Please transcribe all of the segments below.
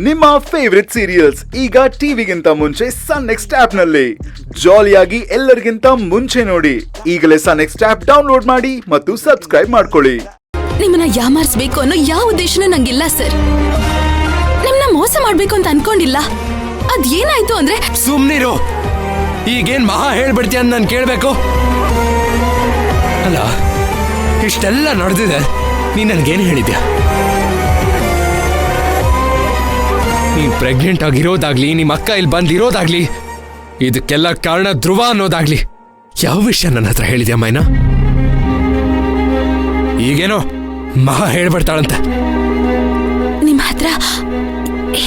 ನಿಮ್ಮ favourite serials ಈಗ ಟಿವಿಗಿಂತ ಮುಂಚೆ ಸನ್ ನೆಕ್ಸ್ಟ್ ಆಪ್ ನಲ್ಲಿ ಜಾಲಿಯಾಗಿ ಎಲ್ಲರಿಗಿಂತ ಮುಂಚೆ ನೋಡಿ. ಈಗಲೇ ಸನ್ ನೆಕ್ಸ್ಟ್ ಆಪ್ ಡೌನ್ಲೋಡ್ ಮಾಡಿ ಮತ್ತು ಸಬ್ಸ್ಕ್ರೈಬ್ ಮಾಡ್ಕೊಳ್ಳಿ. ನಿಮ್ಮನ್ನ ಯಾಮಾರಿಸಬೇಕು ಅನ್ನೋ ಯಾವ ಉದ್ದೇಶನೂ ನಂಗಿಲ್ಲ ಸರ್. ನಿಮ್ಮನ್ನ ಮೋಸ ಮಾಡ್ಬೇಕು ಅಂತ ಅನ್ಕೊಂಡಿಲ್ಲ. ಅದೇನಾಯ್ತು ಅಂದ್ರೆ ಸುಮ್ನಿರು. ಈಗೇನ್ ಮಹಾ ಹೇಳ್ಬಿಡ್ತೀಯ ಅಂತ ನಾನು ಕೇಳ್ಬೇಕು ಅಲ್ಲ. ಇಷ್ಟೆಲ್ಲ ನಡೆದಿದೆ, ನೀನ್ ನನ್ಗೇನು ಹೇಳಿದ್ಯಾ? ನೀನ್ ಪ್ರೆಗ್ನೆಂಟ್ ಆಗಿರೋದಾಗ್ಲಿ, ನಿಮ್ಮ ಅಕ್ಕ ಇಲ್ಲಿ ಬಂದಿರೋದಾಗ್ಲಿ, ಇದಕ್ಕೆಲ್ಲ ಕಾರಣ ಧ್ರುವ ಅನ್ನೋದಾಗ್ಲಿ ಯಾವ ವಿಷಯ ನನ್ನ ಹತ್ರ ಹೇಳಿದ್ಯಾ ಮೈನಾ? ಈಗೇನೋ ಮಹಾ ಹೇಳ್ಬಿಡ್ತಾಳಂತೆ. ನಿಮ್ಮ ಹತ್ರ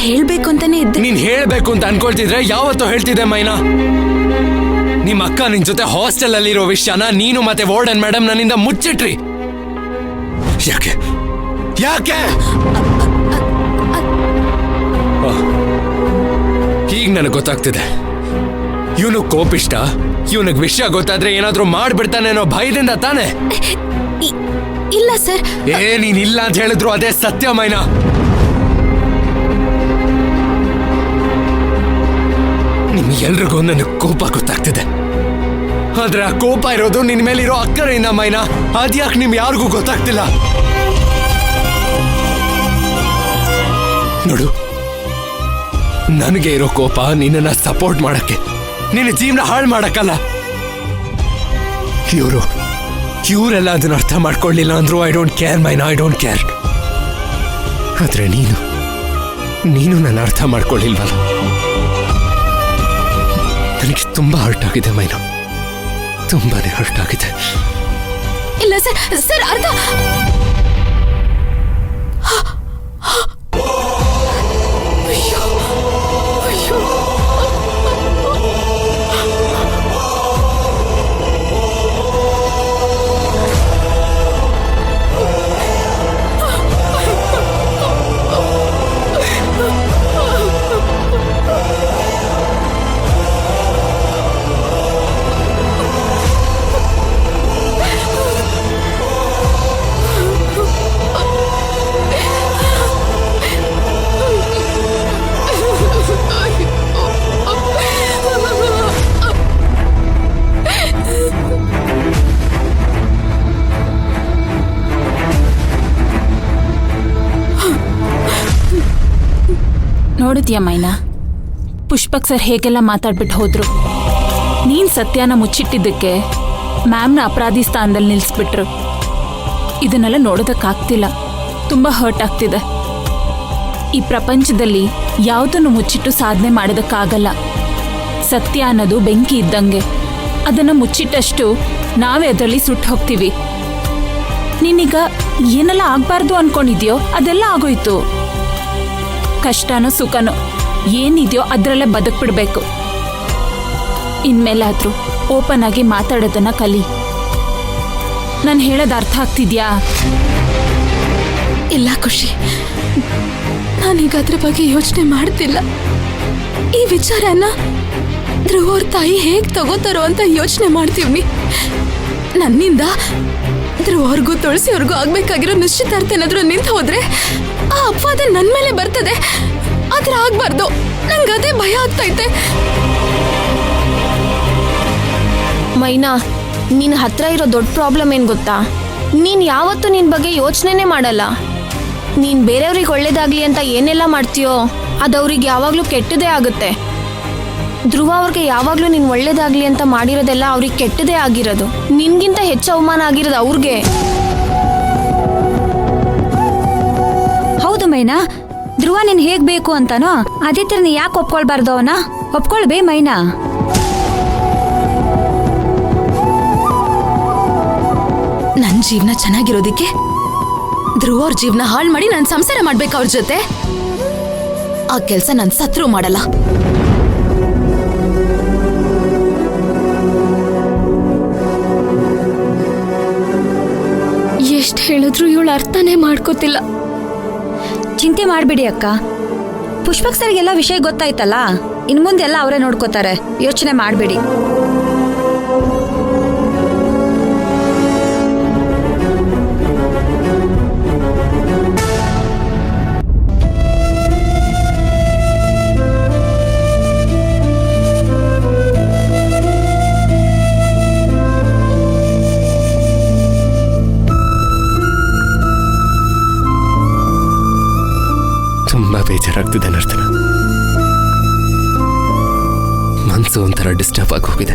ಹೇಳ್ಬೇಕು ಅಂತಾನೆ ಇದ್ದೆ. ನೀನ್ ಹೇಳ್ಬೇಕು ಅಂತ ಅನ್ಕೊಳ್ತಿದ್ರೆ ಯಾವತ್ತೋ ಹೇಳ್ತಿದ್ದೆ ಮೈನಾ. ನಿಮ್ಮ ಅಕ್ಕ ನಿನ್ ಜೊತೆ ಹಾಸ್ಟೆಲ್ ಅಲ್ಲಿರೋ ವಿಷಯನ ನೀನು ಮತ್ತೆ ವಾರ್ಡನ್ ಮೇಡಮ್ ನನ್ನಿಂದ ಮುಚ್ಚಿಟ್ರಿ. ಯಾಕೆ ಯಾಕೆ? ಈಗ ನನಗೆ ಗೊತ್ತಾಗ್ತಿದೆ, ಇವನು ಕೋಪಿಷ್ಟ. ಇವನಿಗೆ ವಿಷಯ ಗೊತ್ತಾದ್ರೆ ಏನಾದ್ರೂ ಮಾಡ್ಬಿಡ್ತಾನೆ ಅನ್ನೋ ಭಯದಿಂದ ತಾನೆ. ಇಲ್ಲ ಸರ್. ನೀನಿಲ್ಲ ಅಂತ ಹೇಳಿದ್ರು ಅದೇ ಸತ್ಯ ಮೈನಾ. ನಿಮ್ಗೆಲ್ರಿಗೂ ನನಗೆ ಕೋಪ ಗೊತ್ತಾಗ್ತಿದೆ, ಆದ್ರೆ ಆ ಕೋಪ ಇರೋದು ನಿನ್ ಮೇಲಿರೋ ಅಕ್ಕರೆಯಿಂದ ಮೈನಾ. ಅದ್ಯಾಕೆ ನಿಮ್ ಯಾರಿಗೂ ಗೊತ್ತಾಗ್ತಿಲ್ಲ? ನೋಡು, ನನಗೆ ಇರೋ ಕೋಪ ನಿನ್ನನ್ನ ಸಪೋರ್ಟ್ ಮಾಡಕ್ಕೆ, ನಿನ್ನ ಜೀವನ ಹಾಳು ಮಾಡಕ್ಕಲ್ಲ. ಇವರೆಲ್ಲ ಅದನ್ನ ಅರ್ಥ ಮಾಡ್ಕೊಳ್ಳಿಲ್ಲ ಅಂದ್ರು I don't care Myna, I don't care. ಆದ್ರೆ ನೀನು ನನ್ನ ಅರ್ಥ ಮಾಡ್ಕೊಳ್ಳಿಲ್ವಲ್ಲ. ನನಗೆ ತುಂಬಾ ಹರ್ಟ್ ಆಗಿದೆ ಮೈನಾ, ತುಂಬಾನೇ ಹರ್ಟ್ ಆಗಿದೆ. ಇಲ್ಲ ಸರ್, ಸರ್ ಅರ್ಥ. ನೋಡಿದ್ಯಾ ಮೈನಾ, ಪುಷ್ಪಕ್ ಸರ್ ಹೇಗೆಲ್ಲ ಮಾತಾಡ್ಬಿಟ್ಟು ಹೋದ್ರು. ನೀನ್ ಸತ್ಯನ ಮುಚ್ಚಿಟ್ಟಿದ್ದಕ್ಕೆ ಮ್ಯಾಮ್ನ ಅಪರಾಧಿ ಸ್ಥಾನದಲ್ಲಿ ನಿಲ್ಲಿಸ್ಬಿಟ್ರು. ಇದನ್ನೆಲ್ಲ ನೋಡೋದಕ್ಕಾಗ್ತಿಲ್ಲ, ತುಂಬಾ ಹರ್ಟ್ ಆಗ್ತಿದೆ. ಈ ಪ್ರಪಂಚದಲ್ಲಿ ಯಾವುದನ್ನು ಮುಚ್ಚಿಟ್ಟು ಸಾಧನೆ ಮಾಡೋದಕ್ಕಾಗಲ್ಲ. ಸತ್ಯ ಅನ್ನೋದು ಬೆಂಕಿ ಇದ್ದಂಗೆ, ಅದನ್ನು ಮುಚ್ಚಿಟ್ಟಷ್ಟು ನಾವೇ ಅದರಲ್ಲಿ ಸುಟ್ಟು ಹೋಗ್ತೀವಿ. ನೀನೀಗ ಏನೆಲ್ಲ ಆಗ್ಬಾರ್ದು ಅನ್ಕೊಂಡಿದ್ಯೋ ಅದೆಲ್ಲ ಆಗೋಯ್ತು. ಕಷ್ಟನೋ ಸುಖನೋ ಏನಿದೆಯೋ ಅದರಲ್ಲೇ ಬದುಕ್ಬಿಡ್ಬೇಕು. ಇನ್ಮೇಲಾದ್ರೂ ಓಪನ್ ಆಗಿ ಮಾತಾಡೋದನ್ನ ಕಲಿ. ನಾನು ಹೇಳೋದು ಅರ್ಥ ಆಗ್ತಿದ್ಯಾ? ಇಲ್ಲ ಖುಷಿ, ನಾನೀಗ ಅದ್ರ ಬಗ್ಗೆ ಯೋಚನೆ ಮಾಡ್ತಿಲ್ಲ. ಈ ವಿಚಾರನ ಧ್ರುವ ಅವ್ರ ತಾಯಿ ಹೇಗೆ ತಗೋತಾರೋ ಅಂತ ಯೋಚನೆ ಮಾಡ್ತೀವಿ. ನನ್ನಿಂದ ಧ್ರುವ ಅವ್ರಿಗೂ ತುಳಸಿ ಅವ್ರಿಗೂ ಆಗ್ಬೇಕಾಗಿರೋ ನಿಶ್ಚಿತಾರ್ಥ ಏನಾದ್ರೂ ನಿಂತು ಹೋದ್ರೆ ಆ ಅಪವಾದ ನನ್ ಮೇಲೆ ಬರ್ತದೆ. ಆದ್ರೆ ಆಗ್ಬಾರ್ದು, ನಂಗದೇ ಭಯ ಆಗ್ತೈತೆ. ಮೈನಾ, ನಿನ್ ಹತ್ರ ಇರೋ ದೊಡ್ಡ ಪ್ರಾಬ್ಲಮ್ ಏನ್ ಗೊತ್ತಾ? ನೀನ್ ಯಾವತ್ತೂ ನಿನ್ ಬಗ್ಗೆ ಯೋಚನೆನೇ ಮಾಡಲ್ಲ. ನೀನ್ ಬೇರೆಯವ್ರಿಗೆ ಒಳ್ಳೇದಾಗ್ಲಿ ಅಂತ ಏನೆಲ್ಲ ಮಾಡ್ತೀಯೋ ಅದು ಅವ್ರಿಗೆ ಯಾವಾಗ್ಲೂ ಕೆಟ್ಟದೇ ಆಗುತ್ತೆ. ಧ್ರುವ ಅವ್ರಿಗೆ ಯಾವಾಗ್ಲೂ ನೀನ್ ಒಳ್ಳೇದಾಗ್ಲಿ ಅಂತ ಮಾಡಿರೋದೆಲ್ಲ ಅವ್ರಿಗೆ ಕೆಟ್ಟದೇ ಆಗಿರೋದು. ನಿನ್ಗಿಂತ ಹೆಚ್ಚು ಅವಮಾನ ಆಗಿರೋದು ಅವ್ರಿಗೆ. ಹೌದು ಮೈನಾ, ಧ್ರುವ ನೀನ್ ಹೇಗ್ ಬೇಕು ಅಂತಾನೋ ಅದೇ ತರ ನೀ ಯಾಕೆ ಒಪ್ಕೊಳ್ಬಾರ್ದು? ಅವನ ಒಪ್ಕೊಳ್ಬೇ ಮೈನಾ. ನನ್ ಜೀವನ ಚೆನ್ನಾಗಿರೋದಿಕ್ಕೆ ಧ್ರುವ ಅವ್ರ ಜೀವನ ಹಾಳು ಮಾಡಿ ನಾನು ಸಂಸಾರ ಮಾಡ್ಬೇಕು ಅವ್ರ ಜೊತೆ. ಆ ಕೆಲ್ಸ ನನ್ ಸತ್ರು ಮಾಡಲ್ಲ. ಎಷ್ಟ್ ಹೇಳಿದ್ರು ಇವಳು ಅರ್ಥನೇ ಮಾಡ್ಕೋತಿಲ್ಲ. ಚಿಂತೆ ಮಾಡ್ಬಿಡಿ ಅಕ್ಕ, ಪುಷ್ಪಕ್ ಸರ್ಗೆಲ್ಲ ವಿಷಯ ಗೊತ್ತಾಯ್ತಲ್ಲ, ಇನ್ ಮುಂದೆಲ್ಲ ಅವರೇ ನೋಡ್ಕೋತಾರೆ. ಯೋಚನೆ ಮಾಡ್ಬಿಡಿ. ತುಂಬಾ ಬೇಜಾರಾಗ್ತಿದೆ ನರ್ತನ. ಮನ್ಸು ಒಂಥರ ಡಿಸ್ಟರ್ಬ್ ಆಗಿ ಹೋಗಿದೆ.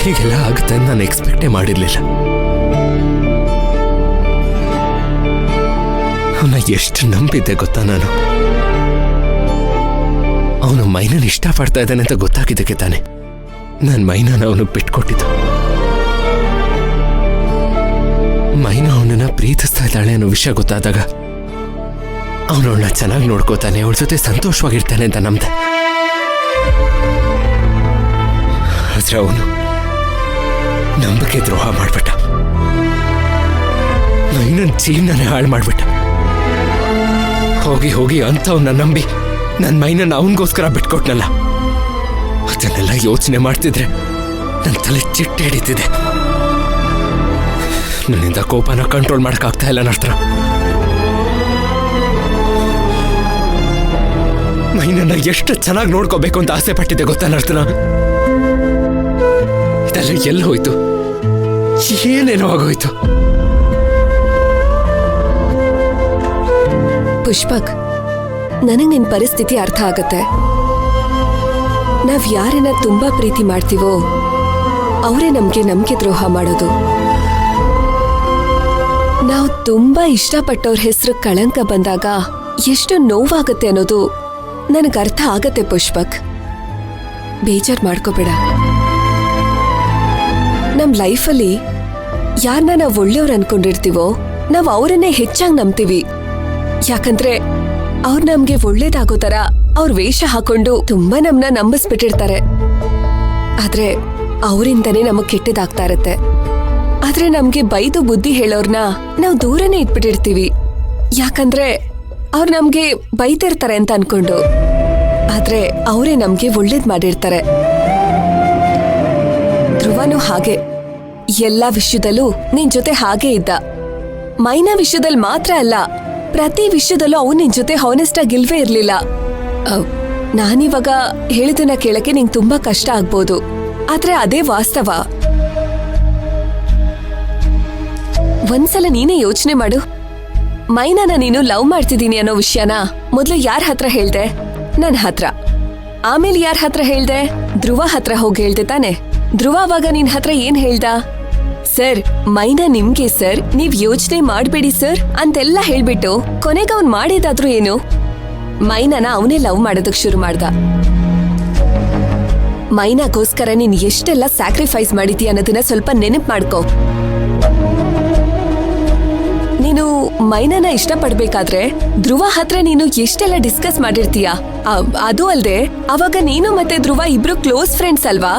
ಹೀಗೆಲ್ಲ ಆಗುತ್ತೆ ಅಂತ ನಾನು ಎಕ್ಸ್ಪೆಕ್ಟೇ ಮಾಡಿರ್ಲಿಲ್ಲ. ಅವನ ಎಷ್ಟು ನಂಬಿದ್ದೆ ಗೊತ್ತಾ ನಾನು. ಅವನು ಮೈನನ್ ಇಷ್ಟಪಡ್ತಾ ಇದ್ದಾನೆ ಅಂತ ಗೊತ್ತಾಗಿದ್ದಕ್ಕೆ ತಾನೆ ನಾನು ಮೈನಾನ ಅವನು ಬಿಟ್ಕೊಟ್ಟಿದ್ದು. ಮೈನಾ ಅವನನ್ನ ಪ್ರೀತಿಸ್ತಾ ಇದ್ದಾಳೆ ಅನ್ನೋ ವಿಷಯ ಗೊತ್ತಾದಾಗ ಅವನು ಅವಳನ್ನ ಚೆನ್ನಾಗಿ ನೋಡ್ಕೋತಾನೆ, ಅವಳ ಜೊತೆ ಸಂತೋಷವಾಗಿರ್ತಾನೆ ಅಂತ ನಂಬ್ದೆ. ಆದ್ರೆ ಅವನು ನಂಬಿಕೆ ದ್ರೋಹ ಮಾಡ್ಬಿಟ್ಟ. ಮೈನನ್ ಜೀವನನೇ ಹಾಳು ಮಾಡ್ಬಿಟ್ಟ. ಹೋಗಿ ಹೋಗಿ ಅಂತವನ್ನ ನಂಬಿ ನನ್ನ ಮೈನನ್ನ ಅವನಿಗೋಸ್ಕರ ಬಿಟ್ಕೊಟ್ನಲ್ಲ. ಅದನ್ನೆಲ್ಲ ಯೋಚನೆ ಮಾಡ್ತಿದ್ರೆ ನನ್ನ ತಲೆ ಚಿಟ್ಟೆ ಹಿಡಿತಿದೆ. ನನ್ನಿಂದ ಕೋಪನ ಕಂಟ್ರೋಲ್ ಮಾಡಕ್ಕಾಗ್ತಾ ಇಲ್ಲ ನರ್ತರ. ಮೈನನ್ನ ಎಷ್ಟು ಚೆನ್ನಾಗಿ ನೋಡ್ಕೋಬೇಕು ಅಂತ ಆಸೆ ಪಟ್ಟಿದ್ದೆ ಗೊತ್ತಾ ನರ್ತನ. ಇದೆಲ್ಲ ಎಲ್ಲಿ ಹೋಯ್ತು, ಏನೇನೋ ಆಗೋಯ್ತು. ಪುಷ್ಪಕ್, ನನಗೆ ನಿನ್ ಪರಿಸ್ಥಿತಿ ಅರ್ಥ ಆಗತ್ತೆ. ನಾವ್ ಯಾರನ್ನ ತುಂಬಾ ಪ್ರೀತಿ ಮಾಡ್ತೀವೋ ಅವರೇ ನಮ್ಗೆ ನಂಬಿಕೆ ದ್ರೋಹ ಮಾಡೋದು. ನಾವು ತುಂಬಾ ಇಷ್ಟಪಟ್ಟವ್ರ ಹೆಸರು ಕಳಂಕ ಬಂದಾಗ ಎಷ್ಟು ನೋವಾಗತ್ತೆ ಅನ್ನೋದು ನನಗೆ ಅರ್ಥ ಆಗತ್ತೆ ಪುಷ್ಪಕ್. ಬೇಜಾರ್ ಮಾಡ್ಕೋಬೇಡ. ನಮ್ ಲೈಫಲ್ಲಿ ಯಾರನ್ನ ನಾವು ಒಳ್ಳೆಯವ್ರು ಅನ್ಕೊಂಡಿರ್ತೀವೋ ನಾವು ಅವರನ್ನೇ ಹೆಚ್ಚಾಗಿ ನಂಬ್ತೀವಿ. ಯಾಕಂದ್ರೆ ಅವ್ರು ನಮ್ಗೆ ಒಳ್ಳೇದಾಗೋ ತರ ಅವ್ರ ವೇಷ ಹಾಕೊಂಡು ತುಂಬಾ ನಮ್ನ ನಂಬಿಸ್ಬಿಟ್ಟಿರ್ತಾರೆ. ಆದ್ರೆ ಅವರಿಂದನೇ ನಮಗ್ ಕೆಟ್ಟದಾಗ್ತಾ ಇರತ್ತೆ. ಆದ್ರೆ ನಮ್ಗೆ ಬೈದು ಬುದ್ಧಿ ಹೇಳೋರ್ನ ನಾವು ದೂರನೇ ಇಟ್ಬಿಟ್ಟಿರ್ತೀವಿ. ಯಾಕಂದ್ರೆ ಅವ್ರು ನಮ್ಗೆ ಬೈತಿರ್ತಾರೆ ಅಂತ ಅನ್ಕೊಂಡು. ಆದ್ರೆ ಅವರೇ ನಮ್ಗೆ ಒಳ್ಳೇದ್ ಮಾಡಿರ್ತಾರೆ. ಧ್ರುವನು ಹಾಗೆ ಎಲ್ಲಾ ವಿಷಯದಲ್ಲೂ ನಿನ್ ಜೊತೆ ಹಾಗೆ ಇದ್ದ. ಮೈನಾ ವಿಷಯದಲ್ಲಿ ಮಾತ್ರ ಅಲ್ಲ, ಪ್ರತಿ ವಿಷಯದಲ್ಲೂ ಅವನು ನಿನ್ ಜೊತೆ ಹಾನೆಸ್ಟ್ ಆಗಿಲ್ವೇ ಇರ್ಲಿಲ್ಲ. ನಾನಿವಾಗ ಹೇಳಿದನ್ನ ಕೇಳಕ್ಕೆ ನಿಂಗೆ ತುಂಬಾ ಕಷ್ಟ ಆಗ್ಬೋದು, ಆದ್ರೆ ಅದೇ ವಾಸ್ತವ. ಒಂದ್ಸಲ ನೀನೇ ಯೋಚನೆ ಮಾಡು. ಮೈನಾನ ನೀನು ಲವ್ ಮಾಡ್ತಿದ್ದೀನಿ ಅನ್ನೋ ವಿಷಯನ ಮೊದ್ಲು ಯಾರ ಹತ್ರ ಹೇಳ್ದೆ? ನನ್ ಹತ್ರ. ಆಮೇಲೆ ಯಾರ ಹತ್ರ ಹೇಳ್ದೆ? ಧ್ರುವ ಹತ್ರ ಹೋಗಿ ಹೇಳ್ದೆ ತಾನೆ. ಧ್ರುವ ಅವಾಗ ನಿನ್ ಹತ್ರ ಏನ್ ಹೇಳ್ದ? ಸರ್, ಮೈನಾ ನಿಮ್ಗೆ ಸರ್, ನೀವ್ ಯೋಚನೆ ಮಾಡ್ಬೇಡಿ ಸರ್ ಅಂತೆಲ್ಲ ಹೇಳ್ಬಿಟ್ಟು ಕೊನೆಗೆ ಅವ್ನ್ ಮಾಡಿದಾದ್ರೂ ಏನು? ಮೈನಾನ ಅವನೇ ಲವ್ ಮಾಡೋದಕ್ ಶುರು ಮಾಡ್ದ. ಮೈನಾಗೋಸ್ಕರ ನೀನ್ ಎಷ್ಟೆಲ್ಲ ಸ್ಯಾಕ್ರಿಫೈಸ್ ಮಾಡಿದೀಯ ಅನ್ನೋದನ್ನ ಸ್ವಲ್ಪ ನೆನಪು ಮಾಡ್ಕೋ. ನೀನು ಮೈನಾನ ಇಷ್ಟಪಡ್ಬೇಕಾದ್ರೆ ಧ್ರುವ ಹತ್ರ ನೀನು ಎಷ್ಟೆಲ್ಲ ಡಿಸ್ಕಸ್ ಮಾಡಿರ್ತೀಯ. ಅದು ಅಲ್ದೆ ಅವಾಗ ನೀನು ಮತ್ತೆ ಧ್ರುವ ಇಬ್ರು ಕ್ಲೋಸ್ ಫ್ರೆಂಡ್ಸ್ ಅಲ್ವಾ?